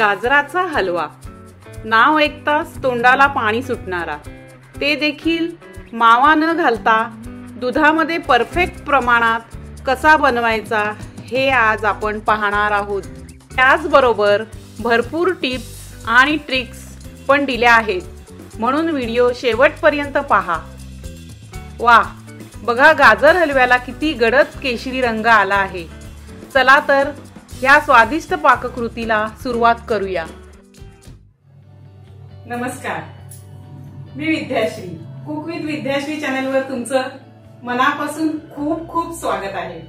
गाजराचा हलवा, नाव ऐकताच तोंडाला पाणी सुटणारा, ते देखील मावा न घालता दुधामध्ये परफेक्ट प्रमाणात कसा बनवायचा हे आज आपण पाहणार आहोत। त्याचबरोबर भरपूर टिप्स आणि ट्रिक्स पण दिल्या आहेत, म्हणून व्हिडिओ शेवटपर्यंत पहा। वाह, बघा गाजर हलव्याला किती गडद केशरी रंग आला आहे। चला तर या स्वादिष्ट पाककृतीला सुरुवात करूया। नमस्कार, मी विद्याश्री, कुक विथ विद्याश्री चॅनलवर तुमचं मनापासून खूप खूप स्वागत आहे।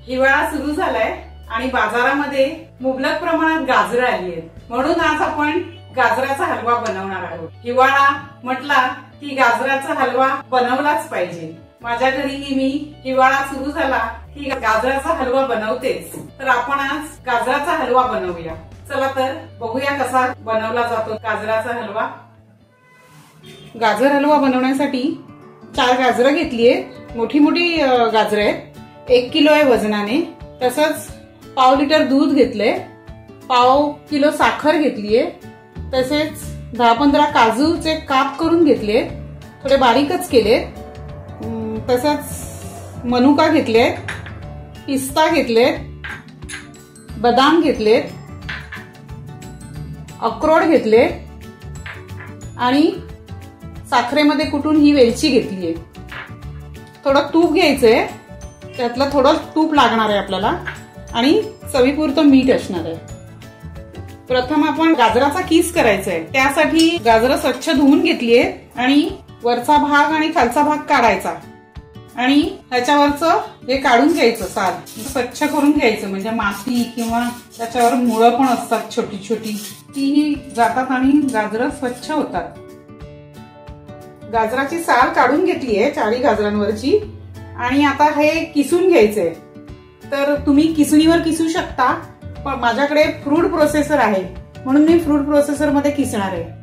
हिवाळा सुरू झालाय आणि बाजारामध्ये मुबलक प्रमाणात गाजरं आली आहेत, म्हणून आज आपण गाजराचा हलवा बनवणार आहोत। हिवाळा म्हटला की गाजराचा हलवा बनवलाच पाहिजे। माझ्या घरीही मी हिवाळा सुरू झाला की गाजराचा हलवा बनवतेच, तर आपण आज गाजराचा हलवा बनवूया। चला तर बघूया कसा बनवला जातो गाजराचा हलवा। गाजर हलवा बनवण्यासाठी 4 गाजरं घेतलीये, मोठी मोठी गाजरं आहेत, 1 किलो आहे वजनाने। तसंच पाव लिटर दूध घेतलंय, पाव किलो साखर घेतलीये, तसेच 10-15 काजूचे काप करून घेतले, थोडे बारीकच केले। तसंच मनुका घेतले, पिस्ता घेतले, बदाम घेतले, अक्रोड घेतले आणि साखरेमध्ये कुटून ही वेलची घेतलीये। थोडं तूप घ्यायचंय, त्यातलं थोडं तूप लागणार आहे आपल्याला आणि चवीपुरतं मीठ असणार आहे। प्रथम आपण गाजराचा किस करायचा आहे, त्यासाठी गाजरं स्वच्छ धुवून घेतलीये आणि वरचा भाग आणि खालचा भाग काढायचा आणि ह्याच्यावरचं हे काढून घ्यायचं, साल स्वच्छ करून घ्यायचं, म्हणजे माती किंवा त्याच्यावर मुळं पण असतात छोटी छोटी, तीही जातात आणि गाजरं स्वच्छ होतात। गाजराची साल काढून घेतलीये 4 गाजरांवरची आणि आता हे किसून घ्यायचंय। तर तुम्ही किसणीवर किसू शकता, पण माझ्याकडे फ्रूट प्रोसेसर आहे म्हणून मी फ्रूट प्रोसेसर मध्ये किसणार आहे।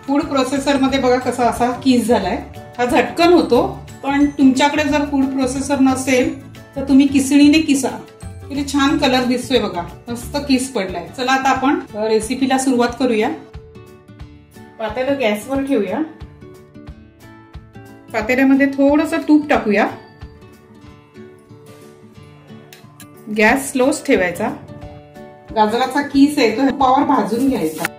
फूड प्रोसेसर मध्ये बघा कसा असा किस झालाय। हा झटकन होतो, पण तुमच्याकडे जर फूड प्रोसेसर नसेल तर तुम्ही किसणीने किसा, किती छान कलर दिसतोय बघा, मस्त किस पडलाय। चला आता आपण रेसिपीला सुरुवात करूया। पातेलं गॅसवर ठेवूया, पातेल्यामध्ये थोडंसं तूप टाकूया, गॅस स्लोच ठेवायचा। गाजराचा किस आहे तो तुपावर भाजून घ्यायचा।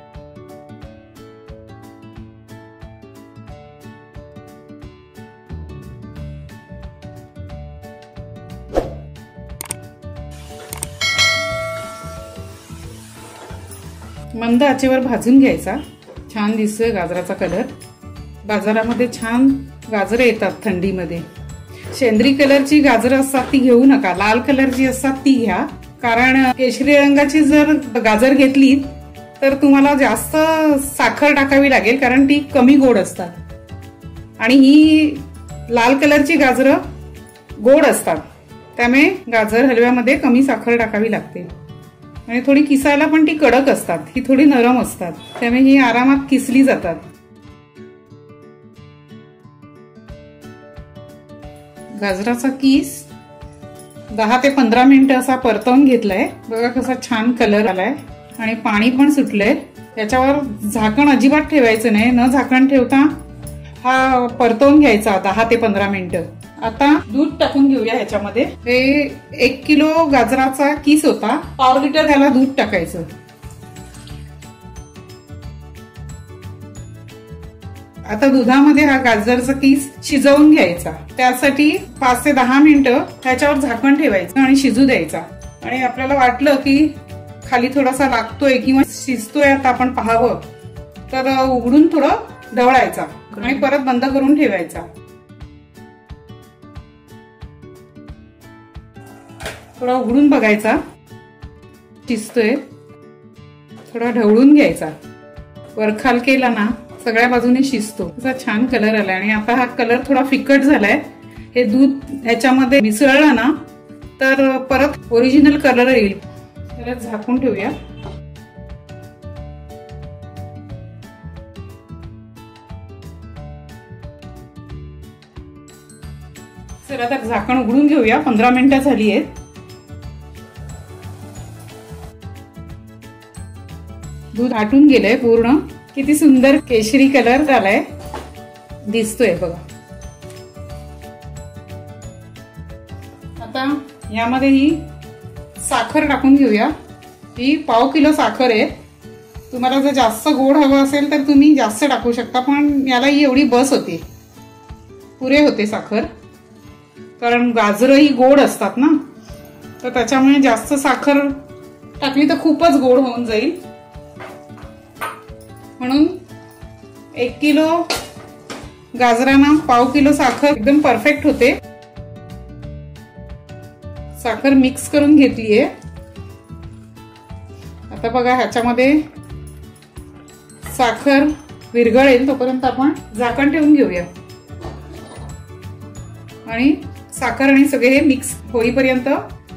मंद आचेवर भाजून घ्यायचा। छान दिसतोय गाजराचा कलर। बाजारामध्ये छान गाजरं येतात थंडीमध्ये। शेंद्री कलरची गाजरं असतात ती घेऊ नका, लाल कलरची असतात ती घ्या, कारण केशरी रंगाची जर गाजर घेतली तर तुम्हाला जास्त साखर टाकावी लागेल, कारण ती कमी गोड असतात आणि ही लाल कलरची गाजरं गोड असतात, त्यामुळे गाजर हलव्यामध्ये कमी साखर टाकावी लागते आणि थोडी किसायला पण ती कडक असतात, ही थोडी नरम असतात, त्यामुळे ही आरामात किसली जातात। गाजराचा किस 10 ते 15 मिनिटं असा परतवून घेतलाय, बघा कसा छान कलर आलाय आणि पाणी पण सुटलंय। याच्यावर झाकण अजिबात ठेवायचं नाही, न झाकण ठेवता हा परतवून घ्यायचा 10 ते 15 मिनिटं। आता दूध टाकून घेऊया ह्याच्यामध्ये। हे 1 किलो गाजराचा किस होता, पाव लिटर त्याला दूध टाकायचं। आता दुधामध्ये हा गाजरचा किस शिजवून घ्यायचा, त्यासाठी 5 ते 10 मिनिटं ह्याच्यावर झाकण ठेवायचं आणि शिजू द्यायचा। आणि आपल्याला वाटलं की खाली थोडासा लागतोय किंवा शिजतोय आता आपण पाहावं, तर उघडून थोडं ढवळायचा आणि परत बंद करून ठेवायचा। थोडा उघडून बघायचा, शिजतोय, थोडा ढवळून घ्यायचा, वरखाल केला ना सगळ्या बाजूने शिजतो। असा छान कलर आलाय आणि आता हा कलर थोडा फिकट झालाय। हे दूध ह्याच्यामध्ये मिसळलं ना तर परत ओरिजिनल कलर येईल। त्याला झाकून ठेवूया। चला तर झाकण उघडून घेऊया. 15 मिनिटं झाली आहेत. दूध आटून गेलंय पूर्ण. किती सुंदर केशरी कलर झालाय दिसतोय बघा. आता यामध्ये ही साखर टाकून घेऊया. ही पाव किलो साखर आहे. तुम्हाला जर जास्त गोड हवं असेल तर तुम्ही जास्त टाकू शकता, पण याला ही एवढी बस होते, पुरे होते साखर. कारण गाजरं ही गोड असतात ना, तर त्याच्यामुळे जास्त साखर टाकली तर खूपच गोड होऊन जाईल. म्हणून 1 किलो गाजरांना पाव किलो साखर एकदम परफेक्ट होते. साखर मिक्स करून घेतलीये. आता बघा ह्याच्यामध्ये साखर विरघळेल तोपर्यंत आपण झाकण ठेवून घेऊया आणि साखर आणि सगळे हे मिक्स होईपर्यंत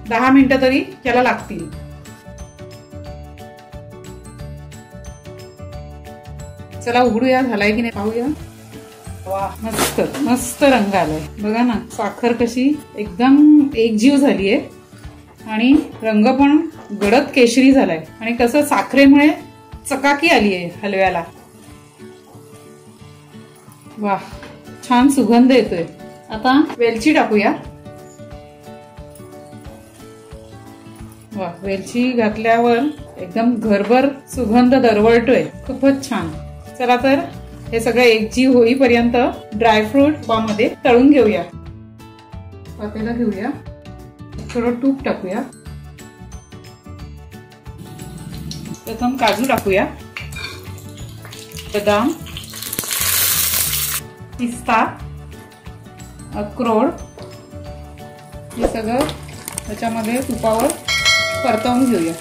10 मिनिटं तरी याला लागतील. चला उघडूया, झालाय की नाही पाहूया. वा, मस्त मस्त रंग आलाय बघा ना. साखर कशी एकदम एकजीव झालीये आणि रंग पण गडद केशरी झालाय. आणि कसं साखरेमुळे चकाकी आलीये हलव्याला. वा, छान सुगंध येतोय. आता वेलची टाकूया. वा, वेलची घातल्यावर एकदम घरभर सुगंध दरवळतोय. खूपच छान. चला तर हे सगळं एकजीव होईपर्यंत ड्रायफ्रूट तुपामध्ये तळून घेऊया. पातेला घेऊया, थोडं तूप टाकूया. प्रथम काजू टाकूया, बदाम, पिस्ता, अक्रोड हे सगळं त्याच्यामध्ये तुपावर परतवून घेऊया.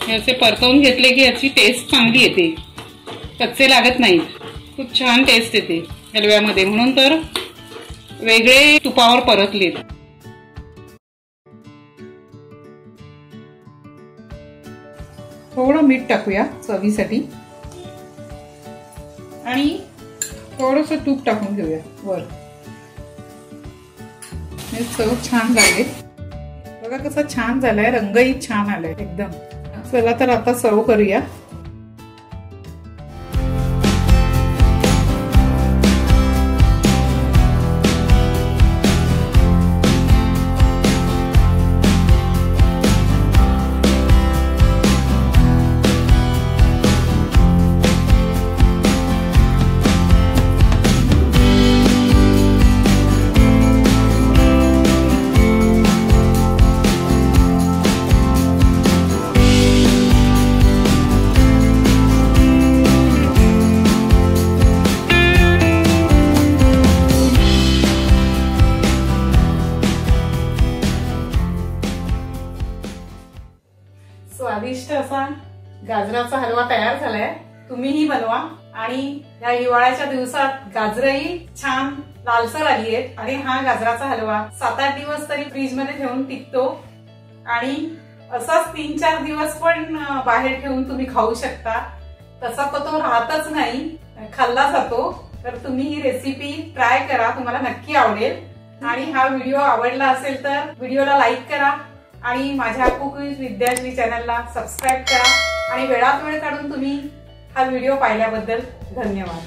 याचे परतवून घेतले की याची टेस्ट चांगली येते, कच्चे लागत नाही. खूप छान टेस्ट येते हलव्यामध्ये, म्हणून तर वेगळे तुपावर परतले. थोडं मीठ टाकूया चवीसाठी आणि थोडंसं तूप टाकून घेऊया वर. हे चव छान लागेल बघा. कसं छान झालंय, रंगही छान आलाय एकदम. चला तर आता सर्व करूया. स्वादिष्ट असा गाजराचा हलवा तयार झालाय. तुम्हीही बनवा. आणि या हिवाळ्याच्या दिवसात गाजरही छान लालसर आली आहेत. आणि हा गाजराचा हलवा 7-8 दिवस तरी फ्रीज मध्ये ठेवून टिकतो. आणि असाच 3-4 दिवस पण बाहेर ठेवून तुम्ही खाऊ शकता. तसा तो राहतच नाही, खाल्ला जातो. तर तुम्ही ही रेसिपी ट्राय करा, तुम्हाला नक्की आवडेल. आणि हा व्हिडिओ आवडला असेल तर व्हिडिओला लाईक करा आणि माझ्या कुक विथ विद्याश्री चॅनलला सबस्क्राईब करा. आणि वेळात वेळ काढून तुम्ही हा व्हिडिओ पाहिल्याबद्दल धन्यवाद.